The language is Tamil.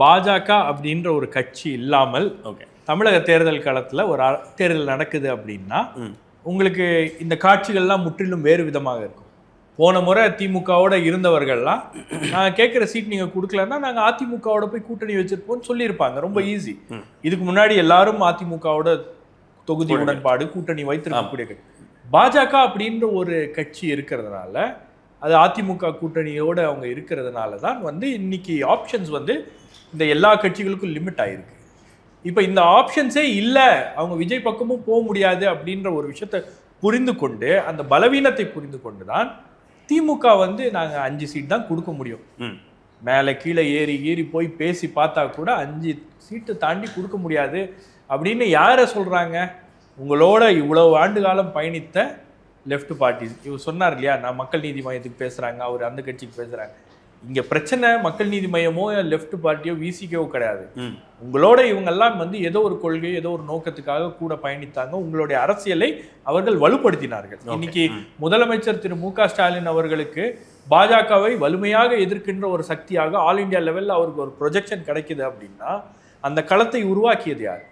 பாஜக அப்படின்ற ஒரு கட்சி இல்லாமல் தமிழக தேர்தல் காலத்துல ஒரு தேர்தல் நடக்குது அப்படின்னா உங்களுக்கு இந்த காட்சிகள்லாம் முற்றிலும் வேறு விதமாக இருக்கும். போன முறை திமுகவோட இருந்தவர்கள்லாம் நான் கேட்குற சீட் நீங்க கொடுக்கலன்னா நாங்க அதிமுகவோட போய் கூட்டணி வச்சிருப்போம்னு சொல்லியிருப்பாங்க. ரொம்ப ஈஸி. இதுக்கு முன்னாடி எல்லாரும் அதிமுகவோட தொகுதி உடன்பாடு கூட்டணி வைத்திருக்கக்கூடிய பாஜக அப்படின்ற ஒரு கட்சி இருக்கிறதுனால, அது அதிமுக கூட்டணியோட அவங்க இருக்கிறதுனால தான் இன்னைக்கு ஆப்ஷன்ஸ் இந்த எல்லா கட்சிகளுக்கும் லிமிட் ஆயிருக்கு. இப்போ இந்த ஆப்ஷன்ஸே இல்லை, அவங்க விஜய் பக்கமும் போக முடியாது அப்படின்ற ஒரு விஷயத்தை புரிந்து கொண்டு, அந்த பலவீனத்தை புரிந்து கொண்டு தான் திமுக நாங்கள் 5 சீட் தான் கொடுக்க முடியும். மேலே கீழே ஏறி போய் பேசி பார்த்தா கூட 5 சீட்டு தாண்டி கொடுக்க முடியாது அப்படின்னு யாரை சொல்கிறாங்க? உங்களோட இவ்வளவு ஆண்டு காலம் பயணித்த லெஃப்ட் பார்ட்டிஸ். இவர் சொன்னார் இல்லையா, நான் மக்கள் நீதி மையத்துக்கு பேசுகிறாங்க, அவர் அந்த கட்சிக்கு பேசுகிறாங்க. இங்கே பிரச்சனை மக்கள் நீதி மையமோ லெஃப்ட் பார்ட்டியோ விசிக்கோ கிடையாது. உங்களோட இவங்கெல்லாம் ஏதோ ஒரு கொள்கை ஏதோ ஒரு நோக்கத்துக்காக கூட பயணித்தாங்க. உங்களுடைய அரசியலை அவர்கள் வலுப்படுத்தினார்கள். இன்னைக்கு முதலமைச்சர் திரு மு க ஸ்டாலின் அவர்களுக்கு பாஜகவை வலிமையாக எதிர்க்கின்ற ஒரு சக்தியாக ஆல் இண்டியா லெவலில் அவருக்கு ஒரு ப்ரொஜெக்ஷன் கிடைக்குது அப்படின்னா அந்த களத்தை உருவாக்கியது யார்?